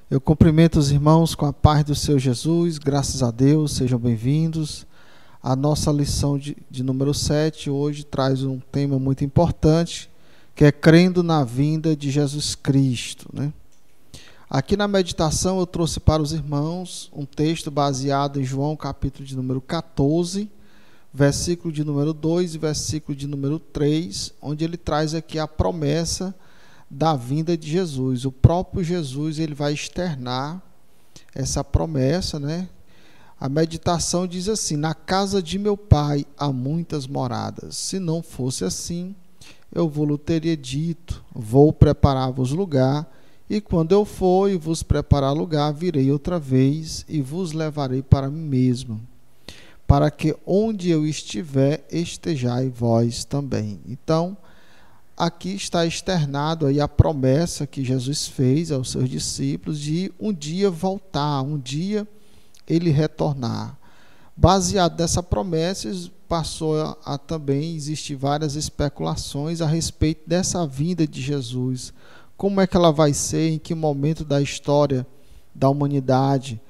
Eu cumprimento os irmãos com a paz do Senhor Jesus, graças a Deus, sejam bem-vindos. A nossa lição de número 7 hoje traz um tema muito importante, que é crendo na vinda de Jesus Cristo, né? Aqui na meditação eu trouxe para os irmãos um texto baseado em João capítulo de número 14, versículo de número 2 e versículo de número 3, onde ele traz aqui a promessa da vinda de Jesus. O próprio Jesus, ele vai externar essa promessa, né? A meditação diz assim: na casa de meu pai há muitas moradas. Se não fosse assim, eu vos teria dito, vou preparar-vos lugar, e quando eu for e vos preparar lugar, virei outra vez e vos levarei para mim mesmo, para que onde eu estiver, estejai vós também. Então, aqui está externado aí a promessa que Jesus fez aos seus discípulos de um dia voltar, um dia ele retornar. Baseado nessa promessa, passou a também existir várias especulações a respeito dessa vinda de Jesus. Como é que ela vai ser, em que momento da história da humanidade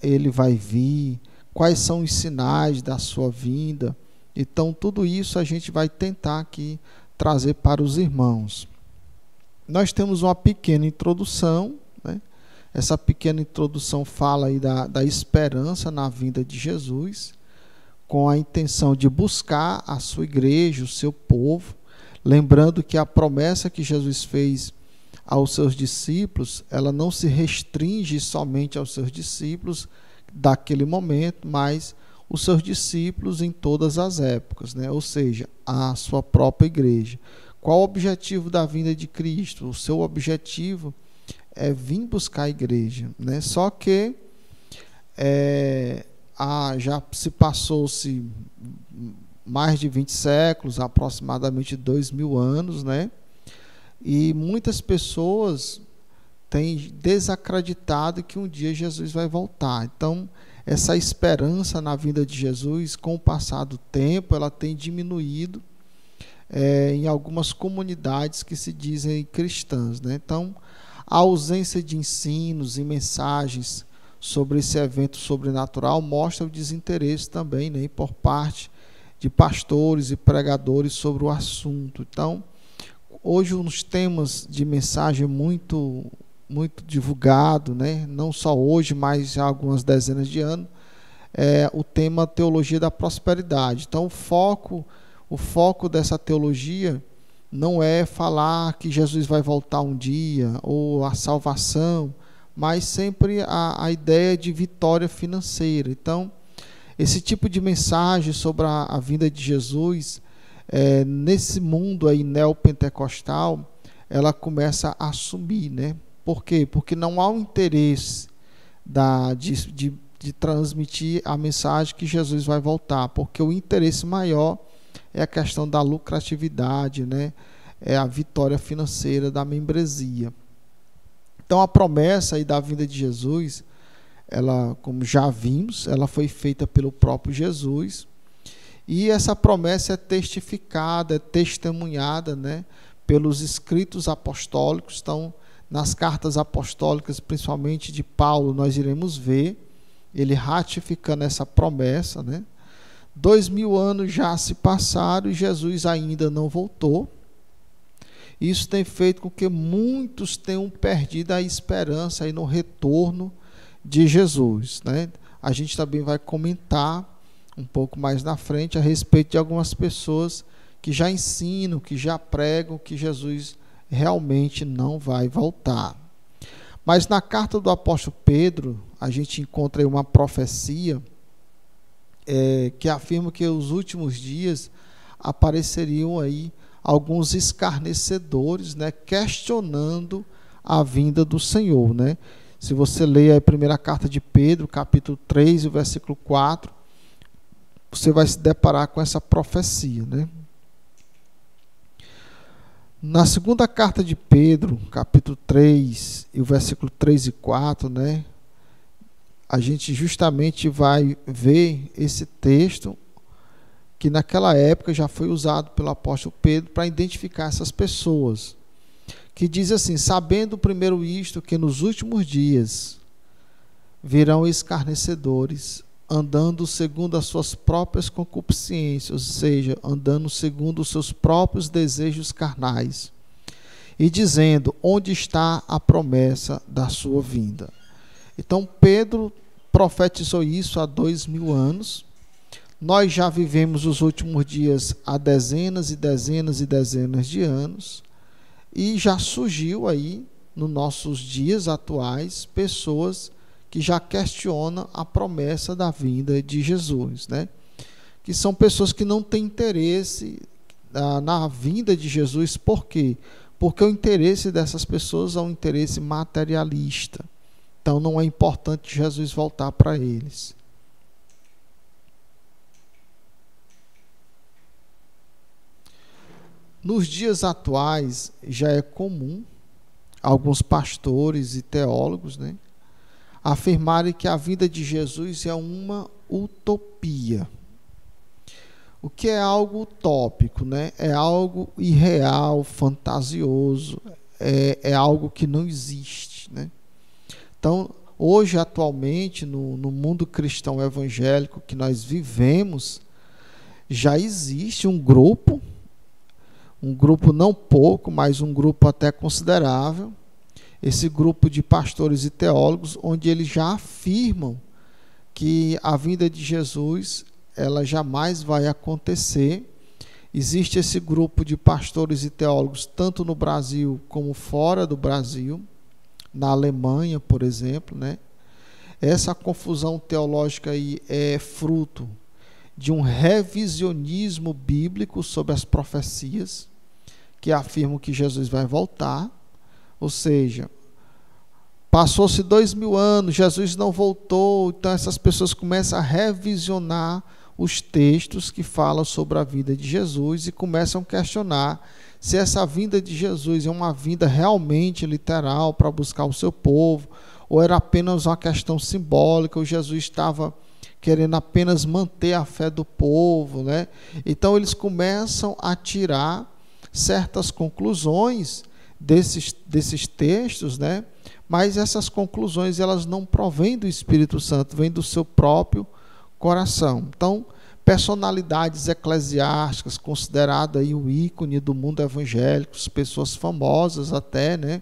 ele vai vir, quais são os sinais da sua vinda. Então, tudo isso a gente vai tentar aqui trazer para os irmãos. Nós temos uma pequena introdução, né? Essa pequena introdução fala aí da esperança na vinda de Jesus, com a intenção de buscar a sua igreja, o seu povo, lembrando que a promessa que Jesus fez aos seus discípulos, ela não se restringe somente aos seus discípulos daquele momento, mas os seus discípulos em todas as épocas, né? Ou seja, a sua própria igreja. Qual o objetivo da vinda de Cristo? O seu objetivo é vir buscar a igreja, né? Só que já se passou-se mais de 20 séculos, aproximadamente 2000 anos, né? E muitas pessoas têm desacreditado que um dia Jesus vai voltar. Então, essa esperança na vinda de Jesus, com o passar do tempo, ela tem diminuído em algumas comunidades que se dizem cristãs, né? Então, a ausência de ensinos e mensagens sobre esse evento sobrenatural mostra o desinteresse também, né, por parte de pastores e pregadores sobre o assunto. Então, hoje uns temas de mensagem muito divulgado, né? Não só hoje, mas há algumas dezenas de anos, o tema teologia da prosperidade. Então, o foco dessa teologia não é falar que Jesus vai voltar um dia, ou a salvação, mas sempre a ideia de vitória financeira. Então, esse tipo de mensagem sobre a vinda de Jesus, nesse mundo aí neopentecostal, ela começa a sumir, né? Por quê? Porque não há um interesse de transmitir a mensagem que Jesus vai voltar, porque o interesse maior é a questão da lucratividade, né? É a vitória financeira da membresia. Então, a promessa aí da vinda de Jesus, ela, como já vimos, ela foi feita pelo próprio Jesus, e essa promessa é testificada, é testemunhada, né, pelos escritos apostólicos. Então, nas cartas apostólicas, principalmente de Paulo, nós iremos ver ele ratificando essa promessa, né? 2000 anos já se passaram e Jesus ainda não voltou. Isso tem feito com que muitos tenham perdido a esperança aí no retorno de Jesus, né? A gente também vai comentar um pouco mais na frente a respeito de algumas pessoas que já ensinam, que já pregam que Jesus realmente não vai voltar. Mas na carta do apóstolo Pedro, a gente encontra aí uma profecia que afirma que nos últimos dias apareceriam aí alguns escarnecedores, né, questionando a vinda do Senhor, né? Se você ler a primeira carta de Pedro, capítulo 3, o versículo 4, você vai se deparar com essa profecia, né? Na segunda carta de Pedro, capítulo 3, e o versículo 3 e 4, né, a gente justamente vai ver esse texto que naquela época já foi usado pelo apóstolo Pedro para identificar essas pessoas. que diz assim: sabendo primeiro isto, que nos últimos dias virão escarnecedores, andando segundo as suas próprias concupiscências, ou seja, andando segundo os seus próprios desejos carnais, e dizendo: onde está a promessa da sua vinda? Então Pedro profetizou isso há 2000 anos. Nós já vivemos os últimos dias há dezenas e dezenas e dezenas de anos, e já surgiu aí, nos nossos dias atuais, pessoas que já questionam a promessa da vinda de Jesus, né? Que são pessoas que não têm interesse na vinda de Jesus. Por quê? Porque o interesse dessas pessoas é um interesse materialista. Então não é importante Jesus voltar para eles. Nos dias atuais já é comum alguns pastores e teólogos, né, afirmarem que a vinda de Jesus é uma utopia. O que é algo utópico, né? É algo irreal, fantasioso, é algo que não existe, né? Então, hoje, atualmente, no mundo cristão evangélico que nós vivemos, já existe um grupo não pouco, mas um grupo até considerável, esse grupo de pastores e teólogos, onde eles já afirmam que a vinda de Jesus, ela jamais vai acontecer. Existe esse grupo de pastores e teólogos, tanto no Brasil como fora do Brasil, na Alemanha, por exemplo, né? Essa confusão teológica aí é fruto de um revisionismo bíblico sobre as profecias, que afirmam que Jesus vai voltar. Ou seja, passou-se 2000 anos, Jesus não voltou, então essas pessoas começam a revisionar os textos que falam sobre a vida de Jesus e começam a questionar se essa vinda de Jesus é uma vinda realmente literal para buscar o seu povo, ou era apenas uma questão simbólica, ou Jesus estava querendo apenas manter a fé do povo, né? Então eles começam a tirar certas conclusões desses textos, né? Mas essas conclusões, elas não provêm do Espírito Santo, vêm do seu próprio coração. Então, personalidades eclesiásticas, consideradas aí o ícone do mundo evangélico, pessoas famosas até, né?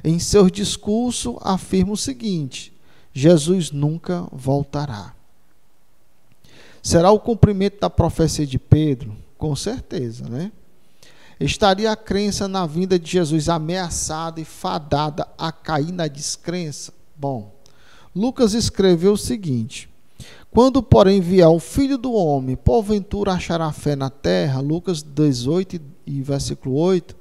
Em seu discurso afirma o seguinte: Jesus nunca voltará. Será o cumprimento da profecia de Pedro? Com certeza, né? Estaria a crença na vinda de Jesus ameaçada e fadada a cair na descrença? Bom, Lucas escreveu o seguinte: quando, porém, vier o Filho do Homem, porventura achará fé na terra? Lucas 18 e versículo 8,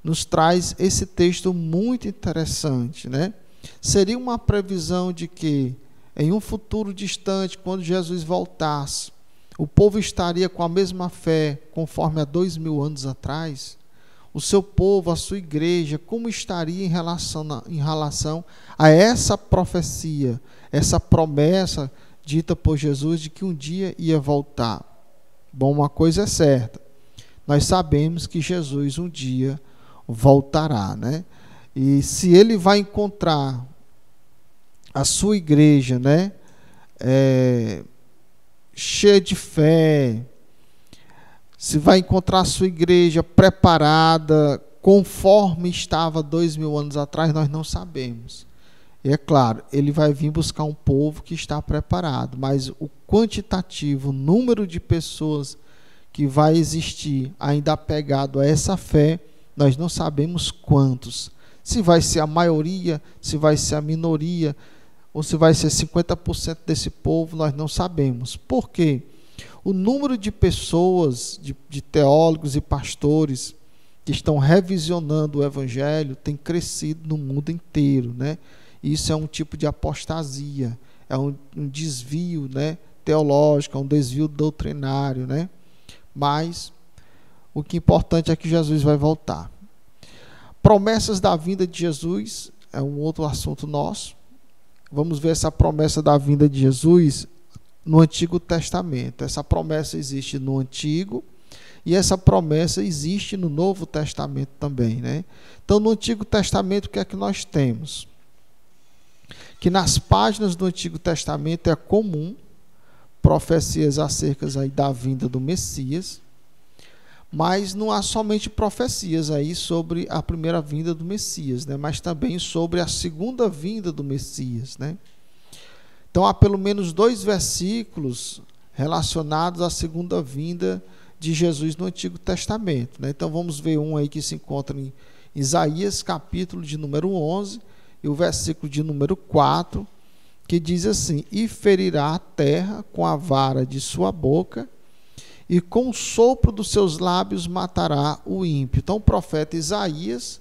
nos traz esse texto muito interessante, né? Seria uma previsão de que, em um futuro distante, quando Jesus voltasse, o povo estaria com a mesma fé conforme há 2000 anos atrás? O seu povo, a sua igreja, como estaria em relação a essa profecia, essa promessa dita por Jesus de que um dia ia voltar? Bom, uma coisa é certa, nós sabemos que Jesus um dia voltará, né? E se ele vai encontrar a sua igreja, né, cheia de fé, se vai encontrar a sua igreja preparada conforme estava 2000 anos atrás, nós não sabemos. E é claro, ele vai vir buscar um povo que está preparado, mas o quantitativo, o número de pessoas que vai existir ainda apegado a essa fé, nós não sabemos quantos. Se vai ser a maioria, se vai ser a minoria, ou se vai ser 50% desse povo, nós não sabemos. Por quê? O número de pessoas, de teólogos e pastores que estão revisionando o evangelho tem crescido no mundo inteiro, né? Isso é um tipo de apostasia, é um desvio, né, teológico, é um desvio doutrinário, né? Mas o que é importante é que Jesus vai voltar. Promessas da vinda de Jesus é um outro assunto nosso. Vamos ver essa promessa da vinda de Jesus no Antigo Testamento. Essa promessa existe no Antigo E essa promessa existe no Novo Testamento também, né? Então, no Antigo Testamento, o que é que nós temos? Que nas páginas do Antigo Testamento é comum profecias acerca aí da vinda do Messias, mas não há somente profecias aí sobre a primeira vinda do Messias, né? Mas também sobre a segunda vinda do Messias, né? Então, há pelo menos 2 versículos relacionados à segunda vinda de Jesus no Antigo Testamento, né? Então, vamos ver um aí que se encontra em Isaías, capítulo de número 11, e o versículo de número 4, que diz assim: e ferirá a terra com a vara de sua boca, e com o sopro dos seus lábios matará o ímpio. Então, o profeta Isaías,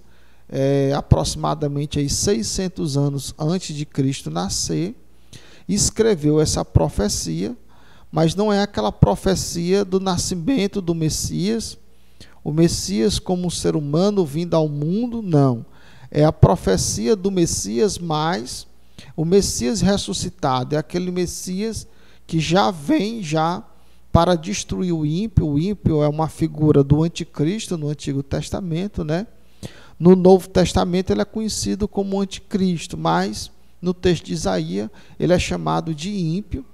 aproximadamente aí 600 anos antes de Cristo nascer, escreveu essa profecia, mas não é aquela profecia do nascimento do Messias, o Messias como um ser humano vindo ao mundo, não. É a profecia do Messias, mas o Messias ressuscitado, é aquele Messias que já vem para destruir o ímpio. O ímpio é uma figura do anticristo no Antigo Testamento, né? No Novo Testamento ele é conhecido como anticristo, mas no texto de Isaías ele é chamado de ímpio.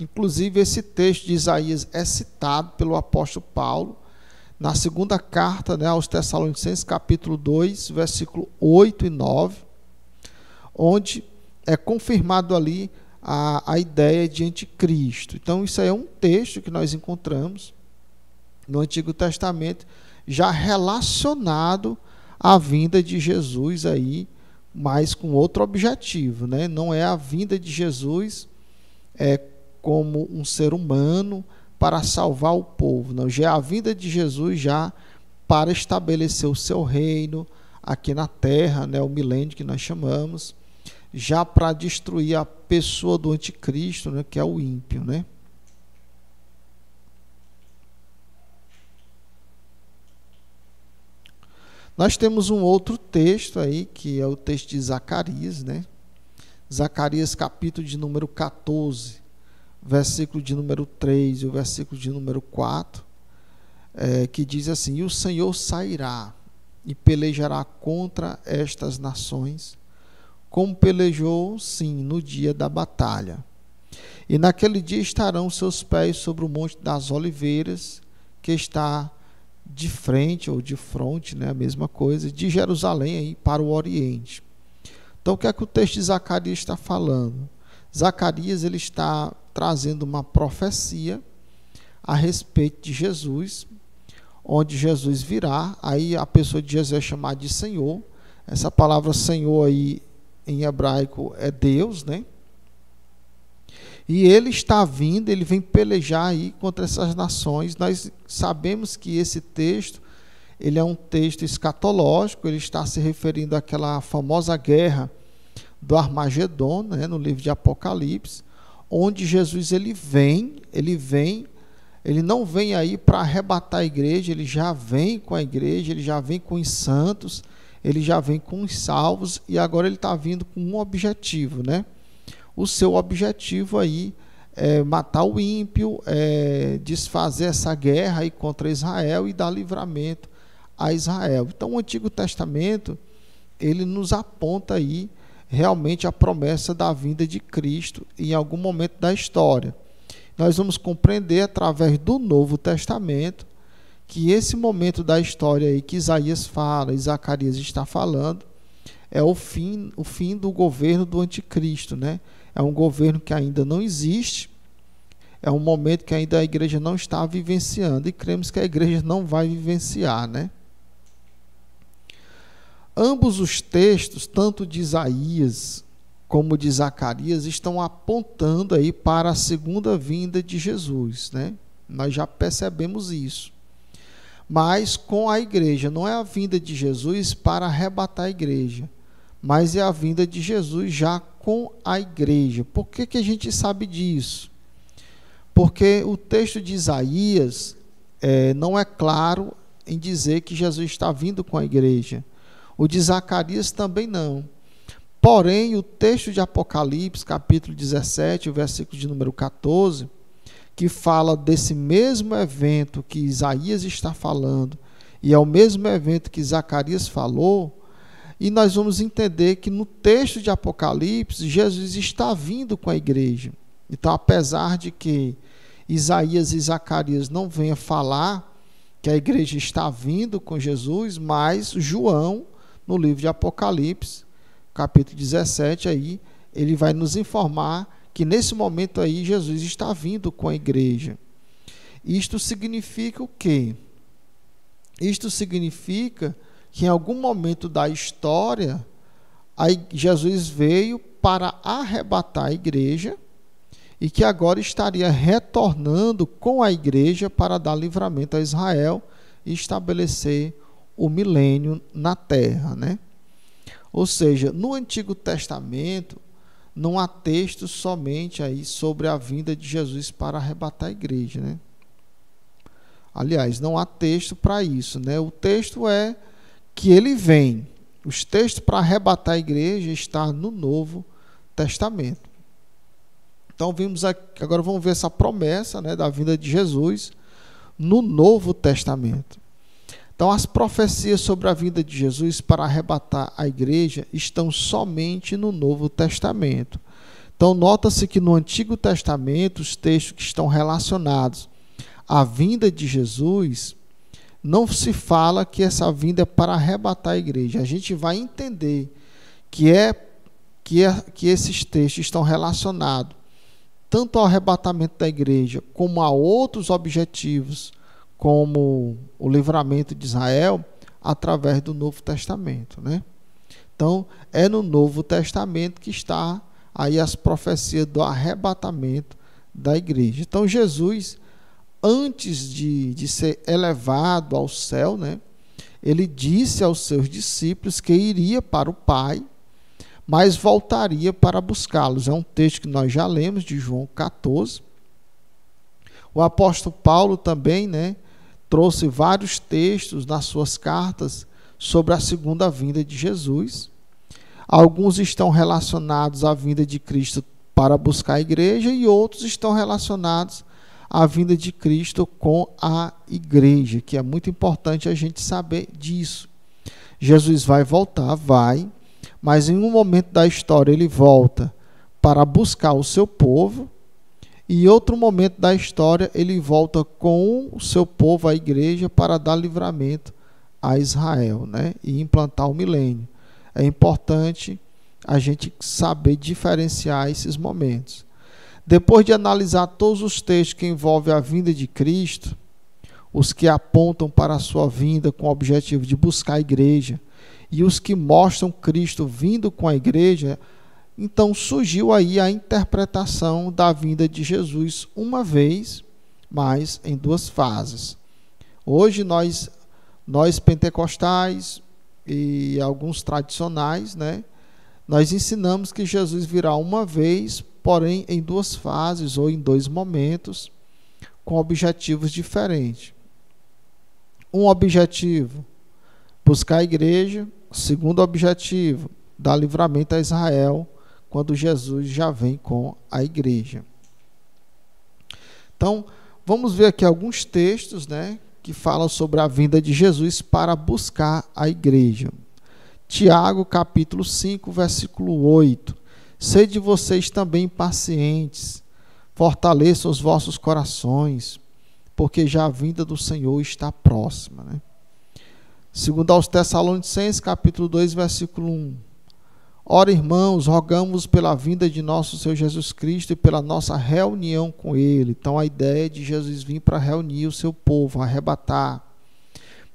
Inclusive, esse texto de Isaías é citado pelo apóstolo Paulo na segunda carta, né, aos Tessalonicenses, capítulo 2, versículo 8 e 9, onde é confirmado ali a ideia de anticristo. Então, isso aí é um texto que nós encontramos no Antigo Testamento, já relacionado à vinda de Jesus aí, mas com outro objetivo, né? Não é a vinda de Jesus como um ser humano para salvar o povo, não, já é a vinda de Jesus já para estabelecer o seu reino aqui na terra, né, o milênio que nós chamamos, já para destruir a pessoa do anticristo, né, que é o ímpio, né? Nós temos um outro texto aí, que é o texto de Zacarias, né? Zacarias, capítulo de número 14, versículo de número 3 e o versículo de número 4, que diz assim: e o Senhor sairá e pelejará contra estas nações, como pelejou, sim, no dia da batalha. E naquele dia estarão seus pés sobre o monte das oliveiras, que está de frente ou de fronte, né, a mesma coisa, de Jerusalém aí para o oriente. Então, o que é que o texto de Zacarias está falando? Zacarias ele está trazendo uma profecia a respeito de Jesus, onde Jesus virá. Aí a pessoa de Jesus é chamada de Senhor. Essa palavra Senhor aí em hebraico é Deus, né? E ele está vindo, ele vem pelejar aí contra essas nações. Nós sabemos que esse texto, ele é um texto escatológico, ele está se referindo àquela famosa guerra do Armagedon, né, no livro de Apocalipse, onde Jesus ele não vem aí para arrebatar a igreja, ele já vem com a igreja, ele já vem com os santos, ele já vem com os salvos, e agora ele está vindo com um objetivo, né? O seu objetivo aí é matar o ímpio, desfazer essa guerra aí contra Israel e dar livramento a Israel. Então, o Antigo Testamento, ele nos aponta aí realmente a promessa da vinda de Cristo em algum momento da história. Nós vamos compreender através do Novo Testamento que esse momento da história aí que Isaías fala e Zacarias está falando é o fim do governo do anticristo, né? É um governo que ainda não existe, é um momento que ainda a igreja não está vivenciando, e cremos que a igreja não vai vivenciar, né? Ambos os textos, tanto de Isaías como de Zacarias, estão apontando aí para a segunda vinda de Jesus, né? Nós já percebemos isso. Mas com a igreja, não é a vinda de Jesus para arrebatar a igreja, mas é a vinda de Jesus já com a igreja. Por que a gente sabe disso? Porque o texto de Isaías não é claro em dizer que Jesus está vindo com a igreja. O de Zacarias também não. Porém, o texto de Apocalipse, capítulo 17, o versículo de número 14, que fala desse mesmo evento que Isaías está falando, e é o mesmo evento que Zacarias falou, e nós vamos entender que no texto de Apocalipse, Jesus está vindo com a igreja. Então, apesar de que Isaías e Zacarias não venham falar que a igreja está vindo com Jesus, mas João, no livro de Apocalipse, capítulo 17, aí, ele vai nos informar que nesse momento aí Jesus está vindo com a igreja. Isto significa o quê? Isto significa que em algum momento da história, Jesus veio para arrebatar a igreja e que agora estaria retornando com a igreja para dar livramento a Israel e estabelecer o milênio na terra, né? Ou seja, no Antigo Testamento não há texto somente aí sobre a vinda de Jesus para arrebatar a igreja, né? Aliás, não há texto para isso, né? O texto é que ele vem. Os textos para arrebatar a igreja estão no Novo Testamento. Então, vimos aqui, agora vamos ver essa promessa, né, da vinda de Jesus no Novo Testamento. Então, as profecias sobre a vinda de Jesus para arrebatar a igreja estão somente no Novo Testamento. Então, nota-se que no Antigo Testamento, os textos que estão relacionados à vinda de Jesus, não se fala que essa vinda é para arrebatar a igreja. A gente vai entender que esses textos estão relacionados tanto ao arrebatamento da igreja, como a outros objetivos, como o livramento de Israel, através do Novo Testamento, né? Então, é no Novo Testamento que está aí as profecias do arrebatamento da igreja. Então, Jesus, antes de ser elevado ao céu, né, ele disse aos seus discípulos que iria para o Pai, mas voltaria para buscá-los. É um texto que nós já lemos, de João 14. O apóstolo Paulo também, né, trouxe vários textos nas suas cartas sobre a segunda vinda de Jesus. Alguns estão relacionados à vinda de Cristo para buscar a igreja e outros estão relacionados à vinda de Cristo com a igreja, que é muito importante a gente saber disso. Jesus vai voltar, vai, mas em um momento da história ele volta para buscar o seu povo, e em outro momento da história ele volta com o seu povo, a igreja, para dar livramento a Israel, né, e implantar o milênio. É importante a gente saber diferenciar esses momentos. Depois de analisar todos os textos que envolvem a vinda de Cristo, os que apontam para a sua vinda com o objetivo de buscar a igreja, e os que mostram Cristo vindo com a igreja, então surgiu aí a interpretação da vinda de Jesus uma vez, mas em duas fases. Hoje nós pentecostais e alguns tradicionais, né, nós ensinamos que Jesus virá uma vez, porém em duas fases ou em dois momentos, com objetivos diferentes. Um objetivo, buscar a igreja. Segundo objetivo, dar livramento a Israel, quando Jesus já vem com a igreja. Então, vamos ver aqui alguns textos, né, que falam sobre a vinda de Jesus para buscar a igreja. Tiago, capítulo 5, versículo 8. Sede vocês também pacientes, fortaleçam os vossos corações, porque já a vinda do Senhor está próxima, né? Segundo aos Tessalonicenses, capítulo 2, versículo 1. Ora, irmãos, rogamos pela vinda de nosso Senhor Jesus Cristo e pela nossa reunião com Ele. Então, a ideia de Jesus vir para reunir o seu povo, arrebatar.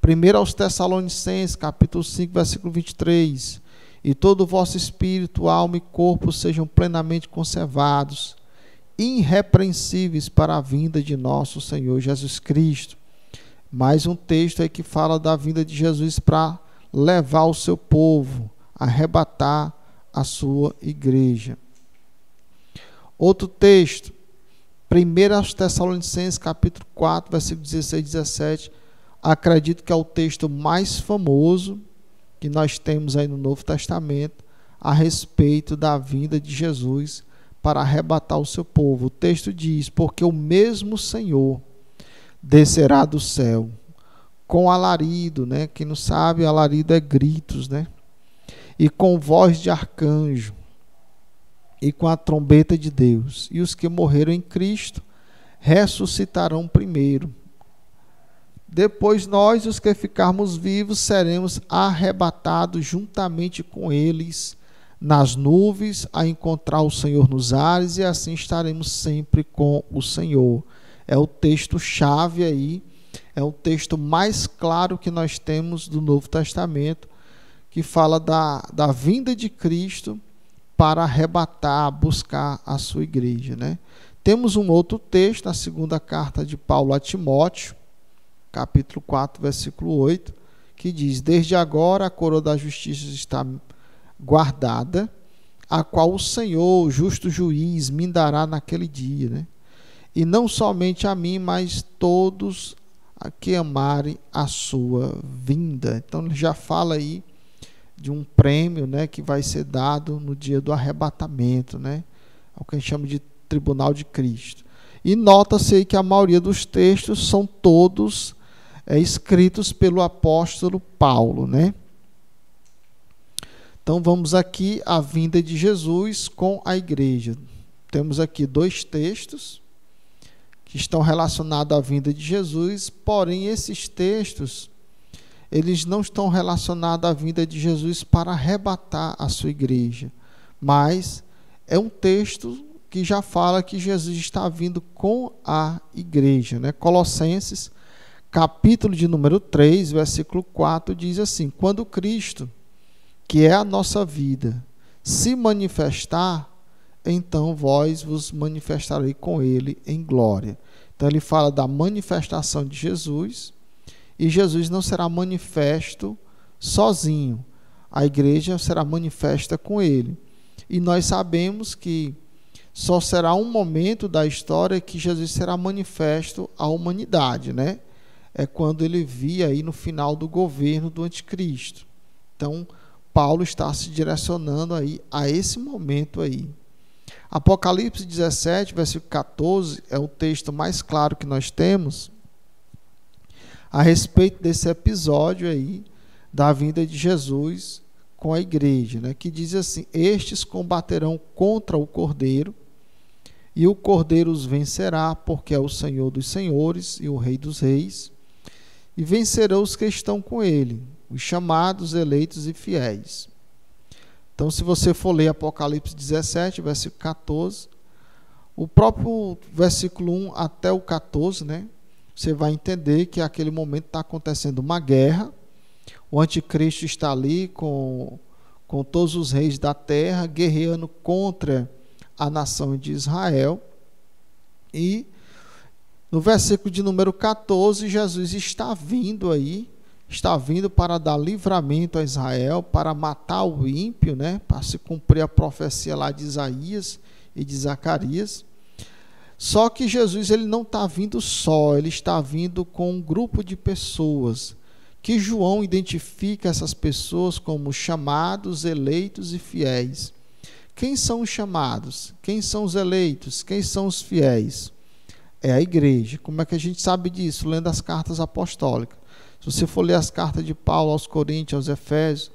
Primeiro aos Tessalonicenses, capítulo 5, versículo 23. E todo o vosso espírito, alma e corpo sejam plenamente conservados, irrepreensíveis para a vinda de nosso Senhor Jesus Cristo. Mais um texto aí que fala da vinda de Jesus para levar o seu povo, arrebatar a sua igreja. Outro texto, 1 aos Tessalonicenses, capítulo 4, versículo 16 e 17, acredito que é o texto mais famoso que nós temos aí no Novo Testamento a respeito da vinda de Jesus para arrebatar o seu povo. O texto diz: porque o mesmo Senhor descerá do céu com alarido, né? Quem não sabe, alarido é gritos, né? E com voz de arcanjo, e com a trombeta de Deus. E os que morreram em Cristo ressuscitarão primeiro. Depois nós, os que ficarmos vivos, seremos arrebatados juntamente com eles nas nuvens, a encontrar o Senhor nos ares, e assim estaremos sempre com o Senhor. É o texto-chave aí, é o texto mais claro que nós temos do Novo Testamento, que fala da vinda de Cristo para arrebatar, buscar a sua igreja, né? Temos um outro texto, na segunda carta de Paulo a Timóteo, capítulo 4, versículo 8, que diz: desde agora a coroa da justiça está guardada, a qual o Senhor, o justo juiz, me dará naquele dia, né? E não somente a mim, mas todos a que amarem a sua vinda. Então ele já fala aí de um prêmio, né, que vai ser dado no dia do arrebatamento, né? É o que a gente chama de tribunal de Cristo. E nota-se aí que a maioria dos textos são todos escritos pelo apóstolo Paulo, né? Então vamos aqui à vinda de Jesus com a igreja. Temos aqui dois textos que estão relacionados à vinda de Jesus, porém esses textos, eles não estão relacionados à vinda de Jesus para arrebatar a sua igreja, mas é um texto que já fala que Jesus está vindo com a igreja, né? Colossenses, capítulo de número 3, versículo 4, diz assim: quando Cristo, que é a nossa vida, se manifestar, então vós vos manifestarei com ele em glória. Então ele fala da manifestação de Jesus, e Jesus não será manifesto sozinho, a igreja será manifesta com ele. E nós sabemos que só será um momento da história que Jesus será manifesto à humanidade, né? É quando ele vir aí no final do governo do anticristo. Então, Paulo está se direcionando aí a esse momento aí. Apocalipse 17, versículo 14, é o texto mais claro que nós temos a respeito desse episódio aí da vinda de Jesus com a igreja, né? Que diz assim: estes combaterão contra o Cordeiro, e o Cordeiro os vencerá, porque é o Senhor dos senhores e o Rei dos reis, e vencerão os que estão com ele, os chamados, eleitos e fiéis. Então, se você for ler Apocalipse 17, versículo 14, o próprio versículo 1 até o 14, né, você vai entender que naquele momento está acontecendo uma guerra, o anticristo está ali com todos os reis da terra, guerreando contra a nação de Israel. E no versículo de número 14, Jesus está vindo aí, está vindo para dar livramento a Israel, para matar o ímpio, né? Para se cumprir a profecia lá de Isaías e de Zacarias. Só que Jesus, ele não está vindo só, ele está vindo com um grupo de pessoas, que João identifica essas pessoas como chamados, eleitos e fiéis. Quem são os chamados? Quem são os eleitos? Quem são os fiéis? É a igreja. Como é que a gente sabe disso? Lendo as cartas apostólicas. Se você for ler as cartas de Paulo aos Coríntios, aos Efésios,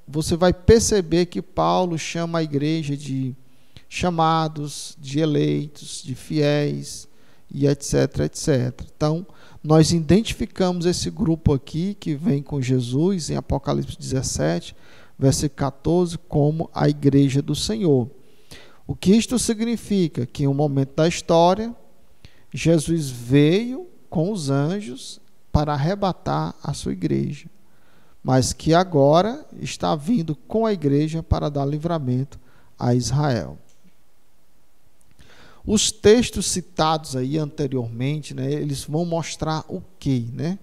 você vai perceber que Paulo chama a igreja de chamados, de eleitos, de fiéis, e etc, etc. Então, nós identificamos esse grupo aqui, que vem com Jesus, em Apocalipse 17, versículo 14, como a igreja do Senhor. O que isto significa? Que em um momento da história, Jesus veio com os anjos para arrebatar a sua igreja, mas que agora está vindo com a igreja para dar livramento a Israel. Os textos citados aí anteriormente, né, eles vão mostrar o quê, né?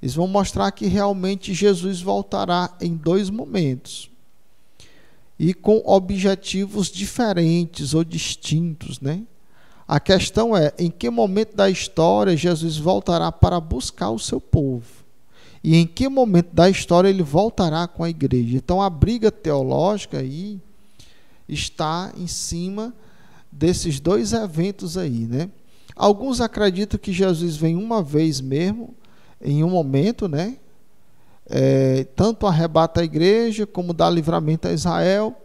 Eles vão mostrar que realmente Jesus voltará em dois momentos e com objetivos diferentes ou distintos, né? A questão é, em que momento da história Jesus voltará para buscar o seu povo? E em que momento da história ele voltará com a igreja? Então, a briga teológica aí está em cima desses dois eventos aí, né? Alguns acreditam que Jesus vem uma vez mesmo, em um momento, né? Tanto arrebata a igreja, como dá livramento a Israel,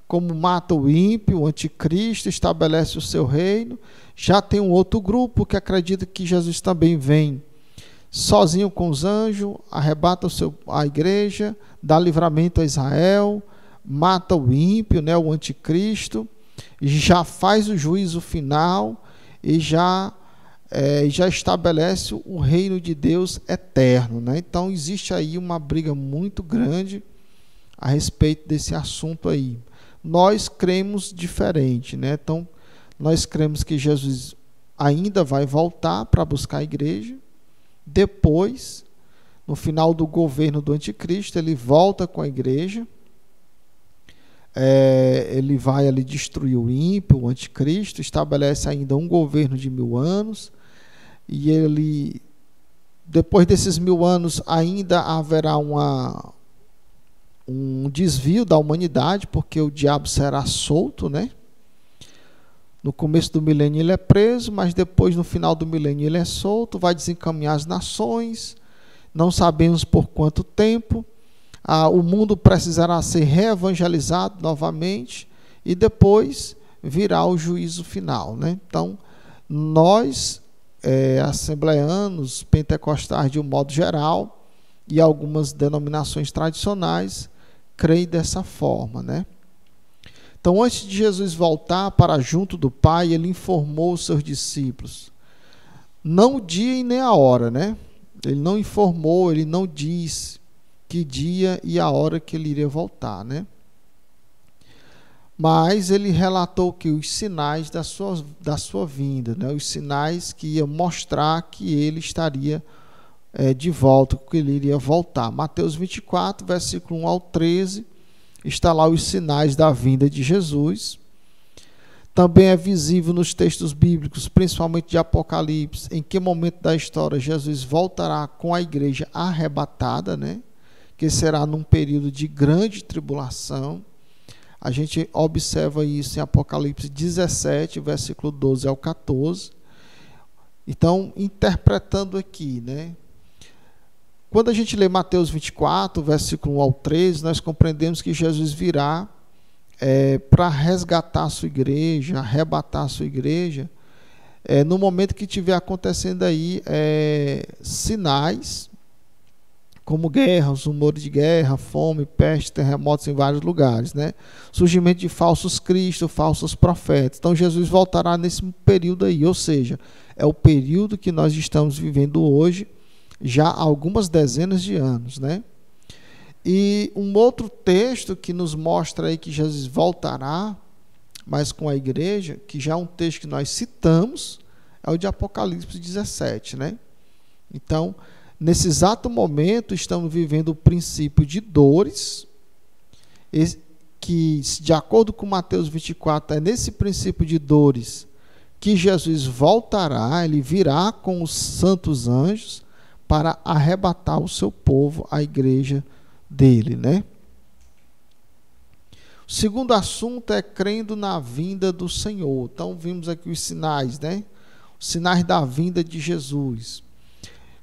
como mata o ímpio, o anticristo, estabelece o seu reino. Já tem um outro grupo que acredita que Jesus também vem sozinho com os anjos, arrebata a igreja, dá livramento a Israel, mata o ímpio, né, o anticristo, já faz o juízo final e já estabelece o reino de Deus eterno, né? Então existe aí uma briga muito grande a respeito desse assunto aí. Nós cremos diferente, né? Então nós cremos que Jesus ainda vai voltar para buscar a igreja. Depois, no final do governo do anticristo, ele volta com a igreja. Ele vai ali destruir o ímpio, o anticristo, estabelece ainda um governo de 1000 anos, e ele, depois desses 1000 anos, ainda haverá um desvio da humanidade, porque o diabo será solto, né? No começo do milênio ele é preso, mas depois, no final do milênio, ele é solto, vai desencaminhar as nações, não sabemos por quanto tempo. O mundo precisará ser reevangelizado novamente e depois virá o juízo final, né? Então, nós, assembleanos, pentecostais de um modo geral, e algumas denominações tradicionais, creem dessa forma, né? Então, antes de Jesus voltar para junto do Pai, ele informou os seus discípulos. Não o dia e nem a hora, né? Ele não informou, ele não disse que dia e a hora que ele iria voltar, né? Mas ele relatou que os sinais da sua vinda, né? Os sinais que iam mostrar que ele estaria de volta, que ele iria voltar. Mateus 24, versículo 1 ao 13, está lá os sinais da vinda de Jesus. Também é visível nos textos bíblicos, principalmente de Apocalipse, em que momento da história Jesus voltará com a igreja arrebatada, né? Que será num período de grande tribulação. A gente observa isso em Apocalipse 17, versículo 12 ao 14. Então, interpretando aqui, né? Quando a gente lê Mateus 24, versículo 1 ao 13, nós compreendemos que Jesus virá para resgatar a sua igreja, arrebatar a sua igreja, no momento que estiver acontecendo aí sinais, como guerras, rumores de guerra, fome, peste, terremotos em vários lugares, né? Surgimento de falsos cristos, falsos profetas. Então Jesus voltará nesse período aí, ou seja, é o período que nós estamos vivendo hoje, já há algumas dezenas de anos, né? E um outro texto que nos mostra aí que Jesus voltará, mas com a igreja, que já é um texto que nós citamos, é o de Apocalipse 17, né? Então, nesse exato momento, estamos vivendo o princípio de dores, que, de acordo com Mateus 24, é nesse princípio de dores que Jesus voltará, ele virá com os santos anjos para arrebatar o seu povo, a igreja dele, né? O segundo assunto é crendo na vinda do Senhor. Então, vimos aqui os sinais, né? Os sinais da vinda de Jesus.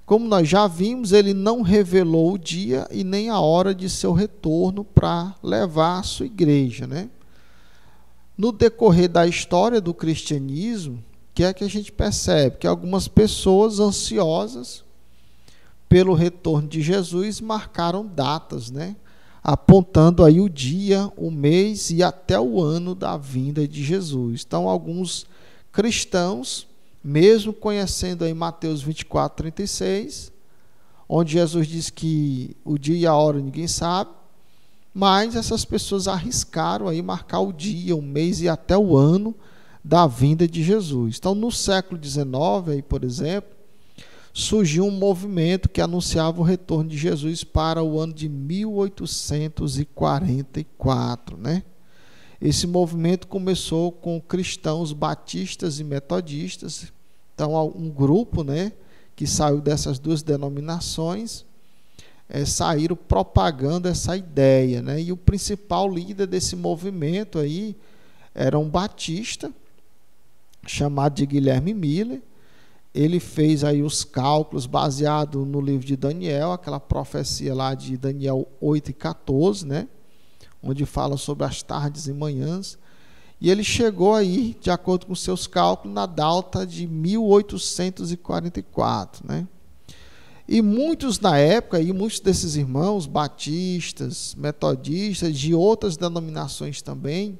Como nós já vimos, ele não revelou o dia e nem a hora de seu retorno para levar a sua igreja, né? No decorrer da história do cristianismo, que é que a gente percebe que algumas pessoas ansiosas pelo retorno de Jesus marcaram datas, né? Apontando aí o dia, o mês e até o ano da vinda de Jesus. Então, alguns cristãos, mesmo conhecendo aí Mateus 24, 36, onde Jesus diz que o dia e a hora ninguém sabe, mas essas pessoas arriscaram aí marcar o dia, o mês e até o ano da vinda de Jesus. Então, no século XIX, aí, por exemplo, surgiu um movimento que anunciava o retorno de Jesus para o ano de 1844, né? Esse movimento começou com cristãos batistas e metodistas. Então, um grupo, né, que saiu dessas duas denominações, saíram propagando essa ideia, né? E o principal líder desse movimento aí era um batista chamado de Guilherme Miller. Ele fez aí os cálculos baseado no livro de Daniel, aquela profecia lá de Daniel 8:14, né? Onde fala sobre as tardes e manhãs. E ele chegou aí, de acordo com seus cálculos, na data de 1844, né? E muitos na época, e muitos desses irmãos, batistas, metodistas, de outras denominações também,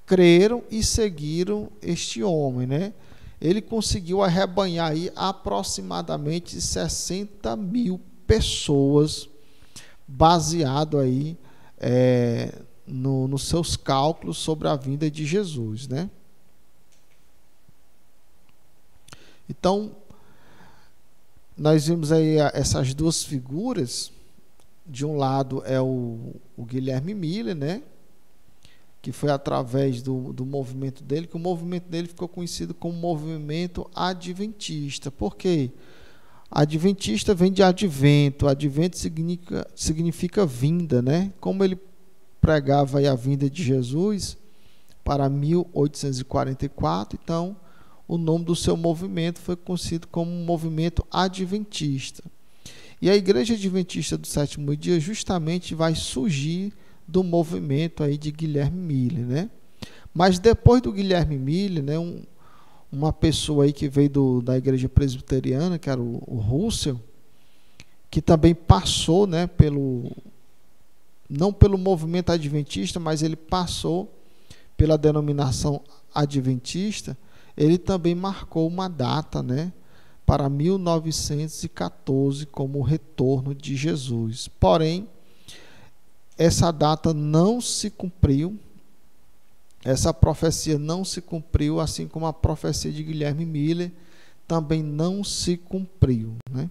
creram e seguiram este homem, né? Ele conseguiu arrebanhar aí aproximadamente 60 mil pessoas, baseado aí nos seus cálculos sobre a vinda de Jesus, né? Então, nós vimos aí essas duas figuras. De um lado é o Guilherme Miller, né? Que foi através do movimento dele, que o movimento dele ficou conhecido como movimento adventista. Por quê? Adventista vem de advento, advento significa vinda, né? Como ele pregava aí a vinda de Jesus para 1844, então o nome do seu movimento foi conhecido como movimento adventista. E a Igreja Adventista do Sétimo Dia justamente vai surgir do movimento aí de Guilherme Miller, né? Mas depois do Guilherme Miller, né, uma pessoa aí que veio da Igreja Presbiteriana, que era o Russell, que também passou, né, não pelo movimento adventista, mas ele passou pela denominação adventista. Ele também marcou uma data, né, para 1914 como o retorno de Jesus. Porém, essa data não se cumpriu, essa profecia não se cumpriu, assim como a profecia de Guilherme Miller também não se cumpriu, né?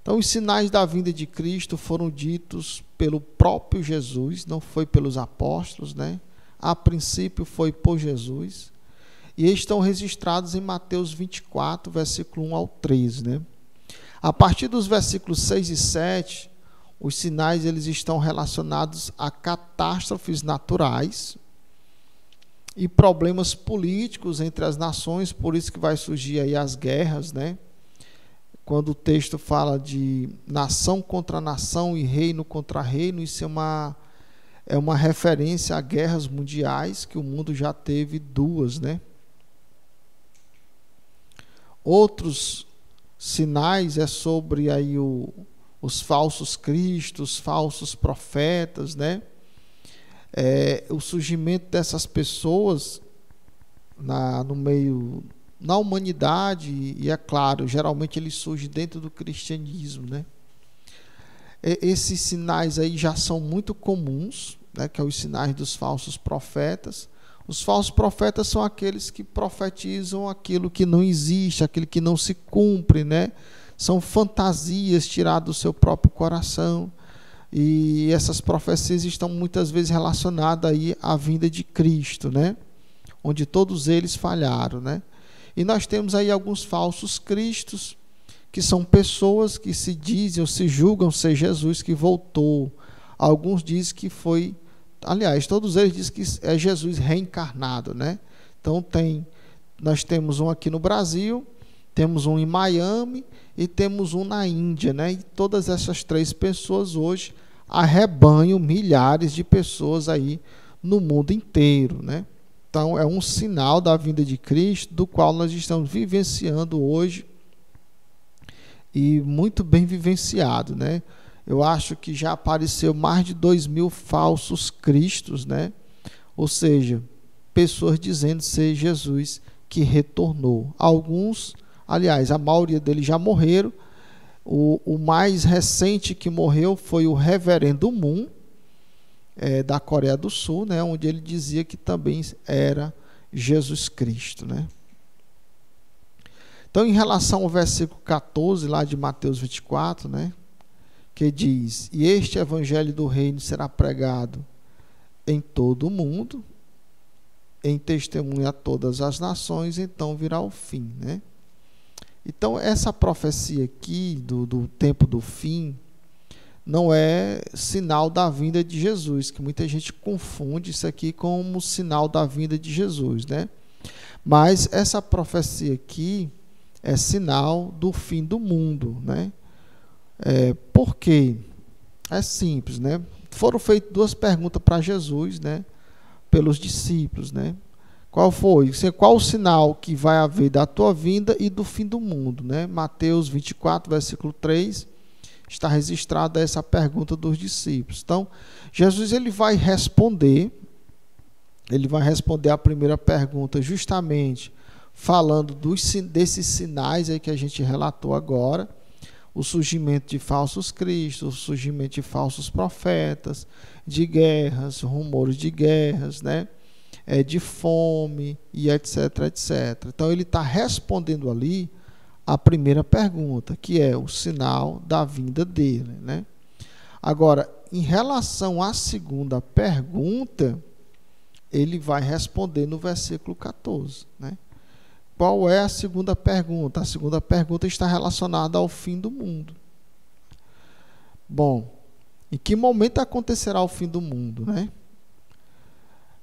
Então, os sinais da vinda de Cristo foram ditos pelo próprio Jesus, não foi pelos apóstolos, né? A princípio foi por Jesus, e estão registrados em Mateus 24, versículo 1 ao 13, né? A partir dos versículos 6 e 7, os sinais eles estão relacionados a catástrofes naturais e problemas políticos entre as nações, por isso que vai surgir aí as guerras, né? Quando o texto fala de nação contra nação e reino contra reino, isso é uma referência a guerras mundiais, que o mundo já teve duas, né? Outros sinais é sobre aí os falsos cristos, falsos profetas, né? O surgimento dessas pessoas no meio, na humanidade, e é claro, geralmente ele surge dentro do cristianismo, né? Esses sinais aí já são muito comuns, né? Que é os sinais dos falsos profetas. Os falsos profetas são aqueles que profetizam aquilo que não existe, aquilo que não se cumpre, né? São fantasias tiradas do seu próprio coração, e essas profecias estão muitas vezes relacionadas aí à vinda de Cristo, né? Onde todos eles falharam, né? E nós temos aí alguns falsos cristos, que são pessoas que se dizem ou se julgam ser Jesus que voltou. Alguns dizem que foi, aliás, todos eles dizem que é Jesus reencarnado, né? Então nós temos um aqui no Brasil, temos um em Miami e temos um na Índia, né? E todas essas três pessoas hoje arrebanham milhares de pessoas aí no mundo inteiro, né? Então é um sinal da vinda de Cristo, do qual nós estamos vivenciando hoje, e muito bem vivenciado, né? Eu acho que já apareceu mais de 2.000 falsos cristos, né? Ou seja, pessoas dizendo ser Jesus que retornou. Alguns, aliás, a maioria deles já morreram. O mais recente que morreu foi o Reverendo Moon, da Coreia do Sul, né? Onde ele dizia que também era Jesus Cristo, né? Então, em relação ao versículo 14, lá de Mateus 24, né? Que diz: e este evangelho do reino será pregado em todo o mundo, em testemunho a todas as nações, então virá o fim, né? Então, essa profecia aqui do tempo do fim, não é sinal da vinda de Jesus, que muita gente confunde isso aqui como sinal da vinda de Jesus, né? Mas essa profecia aqui é sinal do fim do mundo, né? Por quê? É simples, né? Foram feitas duas perguntas para Jesus, né? Pelos discípulos, né? Qual foi? Qual o sinal que vai haver da tua vinda e do fim do mundo, né? Mateus 24, versículo 3, está registrada essa pergunta dos discípulos. Então, Jesus ele vai responder a primeira pergunta justamente falando desses sinais aí que a gente relatou agora, o surgimento de falsos cristos, o surgimento de falsos profetas, de guerras, rumores de guerras, né? De fome e etc, etc. Então ele está respondendo ali a primeira pergunta, que é o sinal da vinda dele, né? Agora, em relação à segunda pergunta, ele vai responder no versículo 14, né? Qual é a segunda pergunta? A segunda pergunta está relacionada ao fim do mundo. Bom, em que momento acontecerá o fim do mundo, né?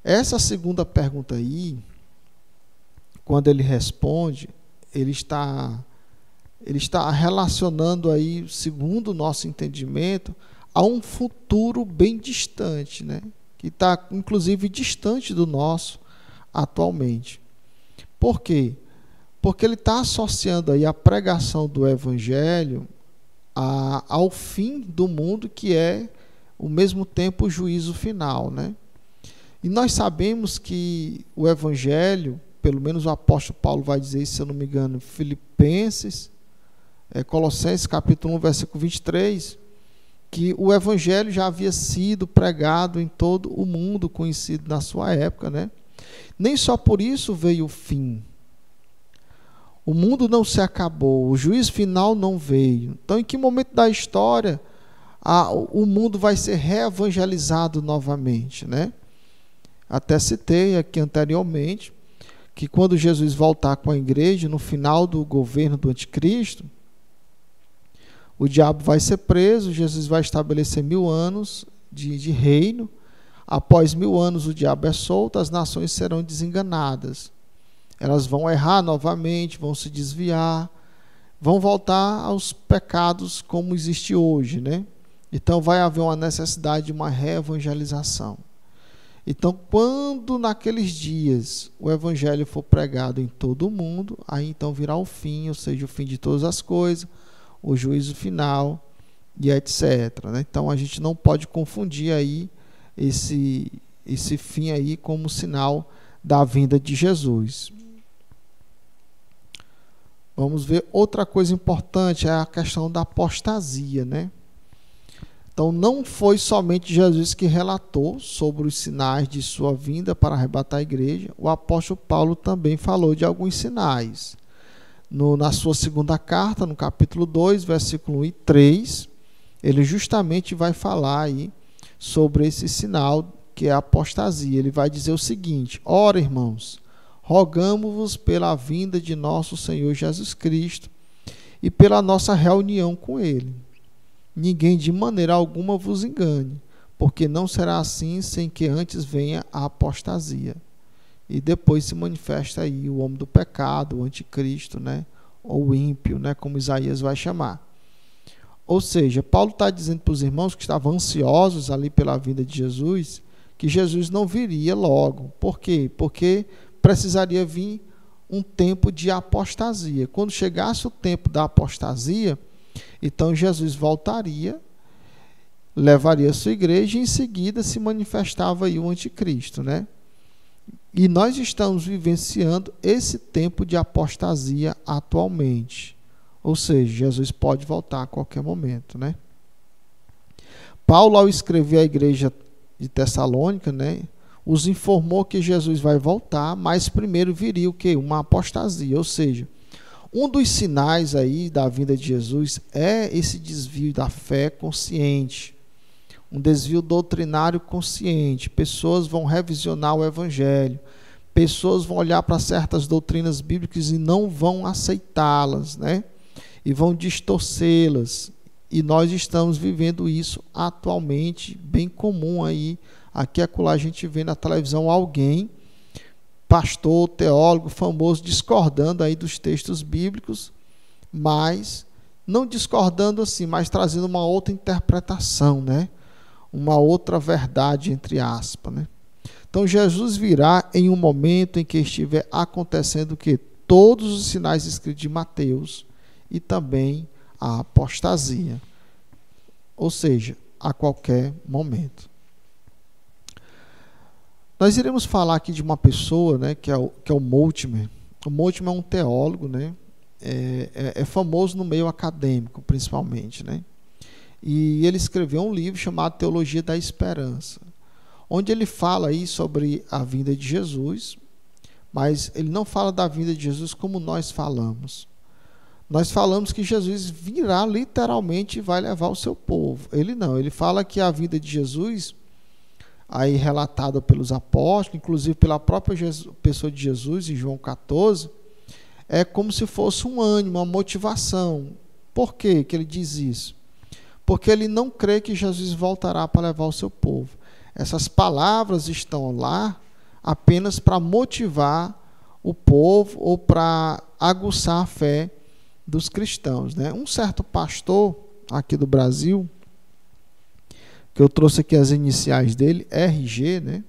Essa segunda pergunta aí, quando ele responde, ele está relacionando aí, segundo o nosso entendimento, a um futuro bem distante, né? Que está, inclusive, distante do nosso atualmente. Por quê? Porque ele está associando aí a pregação do Evangelho ao fim do mundo, que é, ao mesmo tempo, o juízo final, né? E nós sabemos que o Evangelho, pelo menos o apóstolo Paulo vai dizer isso, se eu não me engano, Filipenses, Colossenses capítulo 1, versículo 23, que o Evangelho já havia sido pregado em todo o mundo, conhecido na sua época, né? Nem só por isso veio o fim. O mundo não se acabou, o juízo final não veio. Então, em que momento da história o mundo vai ser reevangelizado novamente, né? Até citei aqui anteriormente que quando Jesus voltar com a igreja, no final do governo do anticristo, o diabo vai ser preso, Jesus vai estabelecer 1000 anos de reino. Após 1000 anos o diabo é solto, as nações serão desenganadas. Elas vão errar novamente, vão se desviar, vão voltar aos pecados como existe hoje, né? Então vai haver uma necessidade de uma reevangelização. Então, quando naqueles dias o evangelho for pregado em todo o mundo, aí então virá o fim, ou seja, o fim de todas as coisas, o juízo final e etc, né? Então a gente não pode confundir aí esse fim aí como sinal da vinda de Jesus. Vamos ver outra coisa importante, é a questão da apostasia, né? Então não foi somente Jesus que relatou sobre os sinais de sua vinda para arrebatar a igreja, o apóstolo Paulo também falou de alguns sinais. Na sua segunda carta, no capítulo 2, versículo 1 e 3, ele justamente vai falar aí sobre esse sinal que é a apostasia. Ele vai dizer o seguinte: ora, irmãos, rogamo-vos pela vinda de nosso Senhor Jesus Cristo e pela nossa reunião com Ele. Ninguém de maneira alguma vos engane, porque não será assim sem que antes venha a apostasia. E depois se manifesta aí o homem do pecado, o anticristo, né? Ou o ímpio, né? Como Isaías vai chamar. Ou seja, Paulo está dizendo para os irmãos que estavam ansiosos ali pela vinda de Jesus, que Jesus não viria logo. Por quê? Porque precisaria vir um tempo de apostasia. Quando chegasse o tempo da apostasia, então Jesus voltaria, levaria a sua igreja e em seguida se manifestava aí o anticristo, né? E nós estamos vivenciando esse tempo de apostasia atualmente. Ou seja, Jesus pode voltar a qualquer momento, né? Paulo, ao escrever à igreja de Tessalônica, né, os informou que Jesus vai voltar, mas primeiro viria o quê? Uma apostasia, ou seja, um dos sinais aí da vinda de Jesus é esse desvio da fé consciente, um desvio doutrinário consciente. Pessoas vão revisionar o evangelho, pessoas vão olhar para certas doutrinas bíblicas e não vão aceitá-las, né? E vão distorcê-las E nós estamos vivendo isso atualmente, bem comum aí. Aqui e acolá a gente vê na televisão alguém, pastor, teólogo, famoso, discordando aí dos textos bíblicos, mas não discordando assim, mas trazendo uma outra interpretação, né? Uma outra verdade, entre aspas, né? Então Jesus virá em um momento em que estiver acontecendo o quê? Todos os sinais escritos de Mateus e também a apostasia, ou seja, a qualquer momento. Nós iremos falar aqui de uma pessoa, né, que é o Mortimer. O Mortimer é um teólogo, né, é famoso no meio acadêmico, principalmente, né, e ele escreveu um livro chamado Teologia da Esperança, onde ele fala aí sobre a vinda de Jesus, mas ele não fala da vinda de Jesus como nós falamos. Nós falamos que Jesus virá literalmente e vai levar o seu povo. Ele não, ele fala que a vinda de Jesus, aí relatada pelos apóstolos, inclusive pela própria pessoa de Jesus, em João 14, é como se fosse um ânimo, uma motivação. Por quê que ele diz isso? Porque ele não crê que Jesus voltará para levar o seu povo. Essas palavras estão lá apenas para motivar o povo ou para aguçar a fé dos cristãos, né? Um certo pastor aqui do Brasil, que eu trouxe aqui as iniciais dele, RG, né?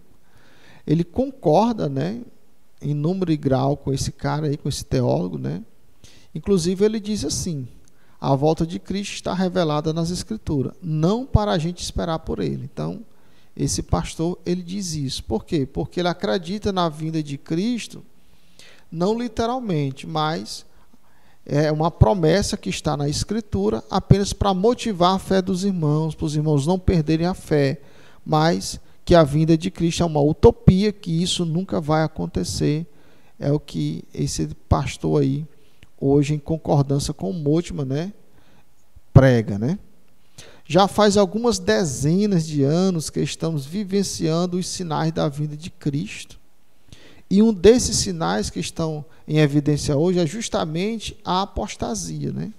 Ele concorda, né, em número e grau com esse cara aí, com esse teólogo, né? Inclusive ele diz assim: a volta de Cristo está revelada nas Escrituras, não para a gente esperar por ele. Então, esse pastor, ele diz isso. Por quê? Porque ele acredita na vinda de Cristo, não literalmente, mas é uma promessa que está na Escritura apenas para motivar a fé dos irmãos, para os irmãos não perderem a fé, mas que a vinda de Cristo é uma utopia, que isso nunca vai acontecer. É o que esse pastor aí, hoje em concordância com o Mortimer, né, prega, né? Já faz algumas dezenas de anos que estamos vivenciando os sinais da vinda de Cristo. E um desses sinais que estão em evidência hoje é justamente a apostasia, né?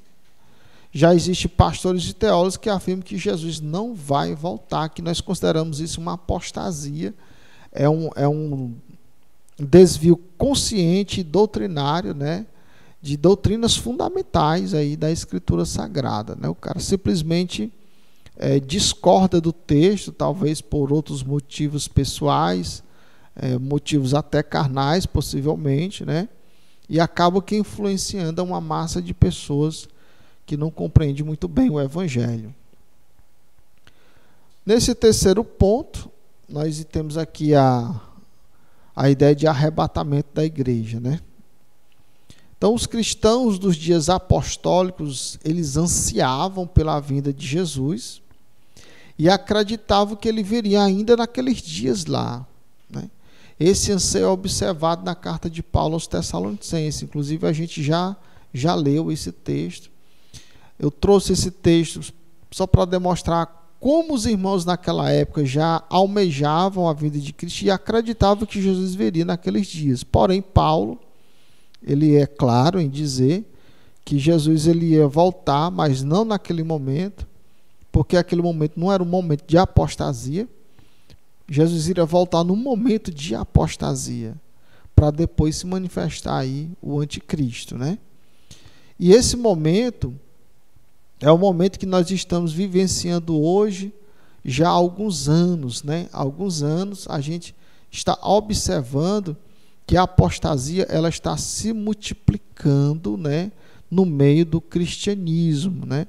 Já existem pastores e teólogos que afirmam que Jesus não vai voltar, que nós consideramos isso uma apostasia, é um desvio consciente e doutrinário, né, de doutrinas fundamentais aí da Escritura Sagrada, né? O cara simplesmente discorda do texto, talvez por outros motivos pessoais, motivos até carnais, possivelmente, né? E acaba que influenciando uma massa de pessoas que não compreende muito bem o Evangelho. Nesse terceiro ponto, nós temos aqui a ideia de arrebatamento da igreja, né? Então, os cristãos dos dias apostólicos, eles ansiavam pela vinda de Jesus e acreditavam que ele viria ainda naqueles dias lá, né? Esse anseio é observado na carta de Paulo aos Tessalonicenses. Inclusive, a gente já leu esse texto. Eu trouxe esse texto só para demonstrar como os irmãos naquela época já almejavam a vinda de Cristo e acreditavam que Jesus viria naqueles dias. Porém, Paulo, ele é claro em dizer que Jesus ele ia voltar, mas não naquele momento, porque aquele momento não era um momento de apostasia. Jesus iria voltar num momento de apostasia, para depois se manifestar aí o anticristo, né? E esse momento é o momento que nós estamos vivenciando hoje, já há alguns anos, né? Há alguns anos a gente está observando que a apostasia ela está se multiplicando, né, no meio do cristianismo, né?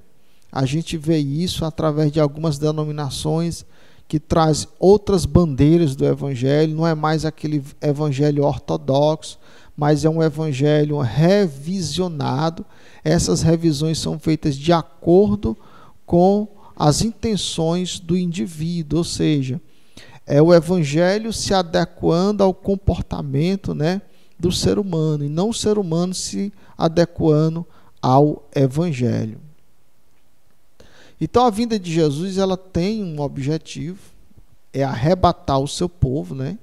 A gente vê isso através de algumas denominações que traz outras bandeiras do evangelho, não é mais aquele evangelho ortodoxo, mas é um evangelho revisionado. Essas revisões são feitas de acordo com as intenções do indivíduo, ou seja, é o evangelho se adequando ao comportamento, né, do ser humano, e não o ser humano se adequando ao evangelho. Então a vinda de Jesus ela tem um objetivo, é arrebatar o seu povo, né?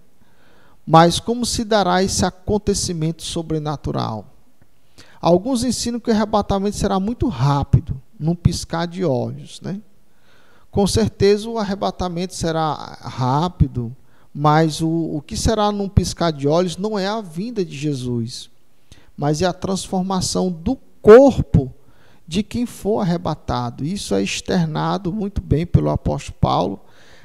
Mas como se dará esse acontecimento sobrenatural? Alguns ensinam que o arrebatamento será muito rápido, num piscar de olhos, né? Com certeza o arrebatamento será rápido, mas o que será num piscar de olhos não é a vinda de Jesus, mas é a transformação do corpo de quem for arrebatado. Isso é externado muito bem pelo apóstolo Paulo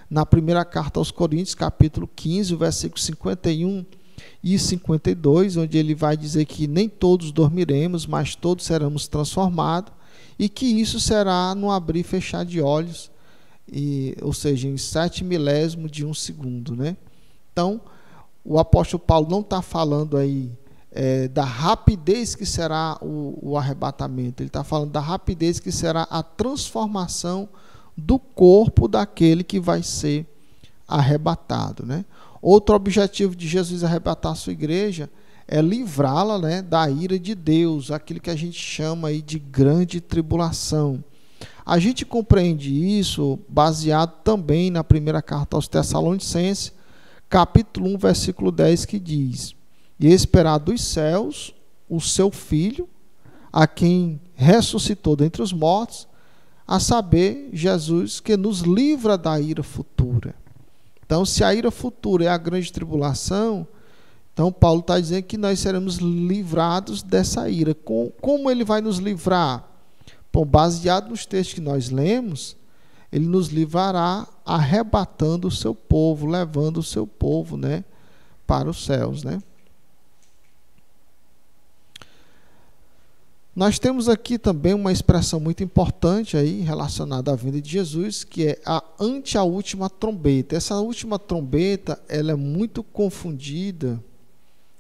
na primeira carta aos Coríntios, capítulo 15, versículos 51 e 52, onde ele vai dizer que nem todos dormiremos, mas todos seremos transformados, e que isso será no abrir e fechar de olhos, ou seja, em 7 milésimos de um segundo, né? Então, o apóstolo Paulo não está falando aí da rapidez que será o arrebatamento, ele está falando da rapidez que será a transformação do corpo daquele que vai ser arrebatado, né? Outro objetivo de Jesus arrebatar a sua igreja é livrá-la, né, da ira de Deus, aquilo que a gente chama aí de grande tribulação. A gente compreende isso baseado também na primeira carta aos Tessalonicenses, capítulo 1, versículo 10, que diz: e esperar dos céus o seu Filho, a quem ressuscitou dentre os mortos, a saber, Jesus, que nos livra da ira futura. Então, se a ira futura é a grande tribulação, então Paulo está dizendo que nós seremos livrados dessa ira. Como ele vai nos livrar? Bom, baseado nos textos que nós lemos, ele nos livrará arrebatando o seu povo, levando o seu povo, né, para os céus, né? Nós temos aqui também uma expressão muito importante aí relacionada à vinda de Jesus, que é ante a última trombeta. Essa última trombeta, ela é muito confundida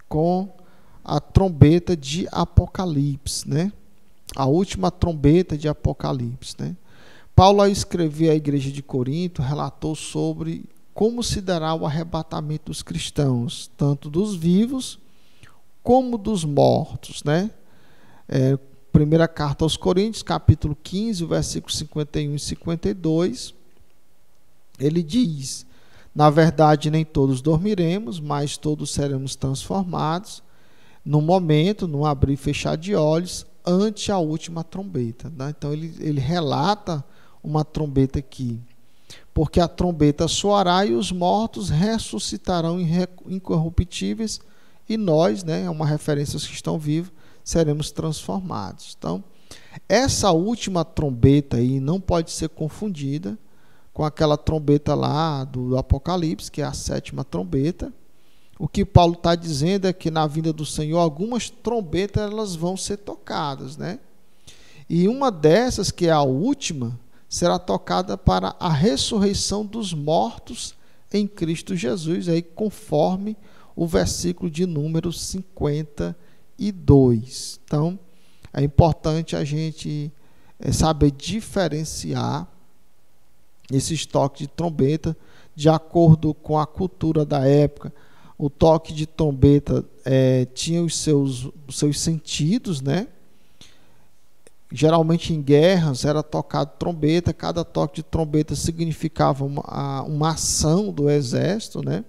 com a trombeta de Apocalipse, né? A última trombeta de Apocalipse, né? Paulo, ao escrever à igreja de Corinto, relatou sobre como se dará o arrebatamento dos cristãos, tanto dos vivos como dos mortos, né? Primeira carta aos Coríntios, capítulo 15, versículos 51 e 52, ele diz: na verdade, nem todos dormiremos, mas todos seremos transformados, no momento, no abrir e fechar de olhos, ante a última trombeta, né? Então, ele relata uma trombeta aqui, porque a trombeta soará e os mortos ressuscitarão incorruptíveis, e nós, né, é uma referência aos que estão vivos, seremos transformados. Então, essa última trombeta aí não pode ser confundida com aquela trombeta lá do Apocalipse, que é a 7ª trombeta. O que Paulo está dizendo é que na vinda do Senhor, algumas trombetas elas vão ser tocadas, né? E uma dessas, que é a última, será tocada para a ressurreição dos mortos em Cristo Jesus, aí conforme o versículo de número 52. Então, é importante a gente saber diferenciar esses toques de trombeta de acordo com a cultura da época. O toque de trombeta tinha os seus sentidos, né? Geralmente em guerras era tocado trombeta, cada toque de trombeta significava uma ação do exército, né?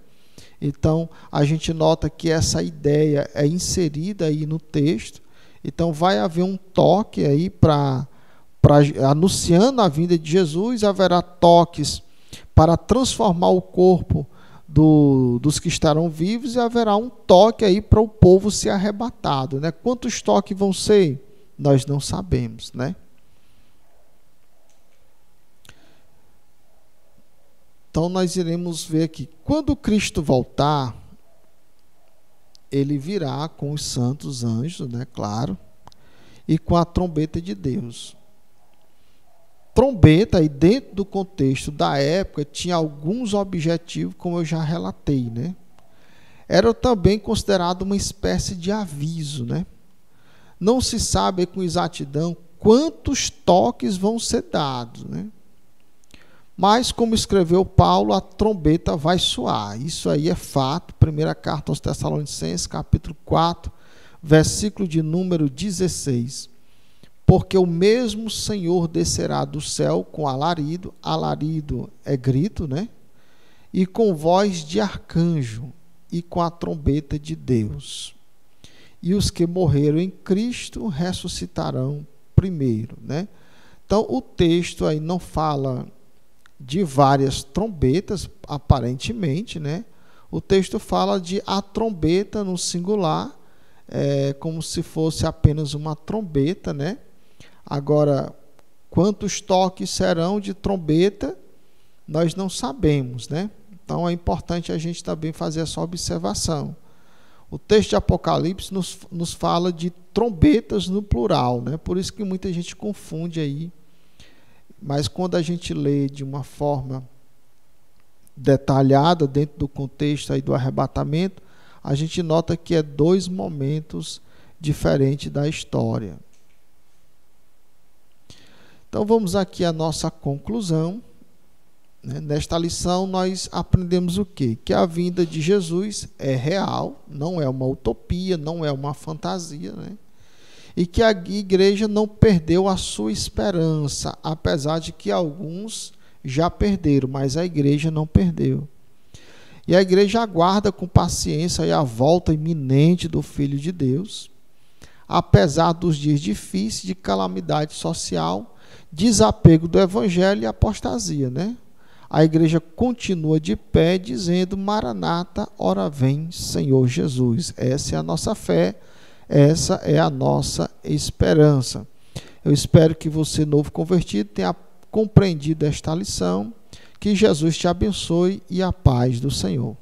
Então, a gente nota que essa ideia é inserida aí no texto. Então, vai haver um toque aí anunciando a vinda de Jesus, haverá toques para transformar o corpo dos que estarão vivos, e haverá um toque aí para o povo ser arrebatado, né? Quantos toques vão ser? Nós não sabemos, né? Então, nós iremos ver aqui, quando Cristo voltar, ele virá com os santos anjos, né, claro, e com a trombeta de Deus. Trombeta, aí dentro do contexto da época, tinha alguns objetivos, como eu já relatei, né? Era também considerado uma espécie de aviso, né? Não se sabe com exatidão quantos toques vão ser dados, né? Mas, como escreveu Paulo, a trombeta vai soar. Isso aí é fato. Primeira carta aos Tessalonicenses, capítulo 4, versículo de número 16. Porque o mesmo Senhor descerá do céu com alarido é grito, né? E com voz de arcanjo, e com a trombeta de Deus. E os que morreram em Cristo ressuscitarão primeiro, né? Então, o texto aí não fala de várias trombetas, aparentemente, né? O texto fala de a trombeta no singular, como se fosse apenas uma trombeta, né? Agora, quantos toques serão de trombeta, nós não sabemos, né? Então, é importante a gente também fazer essa observação. O texto de Apocalipse nos fala de trombetas no plural, né? Por isso que muita gente confunde aí. Mas quando a gente lê de uma forma detalhada, dentro do contexto aí do arrebatamento, a gente nota que é 2 momentos diferentes da história. Então vamos aqui à nossa conclusão. Nesta lição nós aprendemos o quê? Que a vinda de Jesus é real, não é uma utopia, não é uma fantasia, né? E que a igreja não perdeu a sua esperança, apesar de que alguns já perderam, mas a igreja não perdeu. E a igreja aguarda com paciência a volta iminente do Filho de Deus, apesar dos dias difíceis de calamidade social, desapego do evangelho e apostasia, né? A igreja continua de pé dizendo: Maranata, ora vem, Senhor Jesus. Essa é a nossa fé, essa é a nossa esperança. Eu espero que você, novo convertido, tenha compreendido esta lição. Que Jesus te abençoe e a paz do Senhor.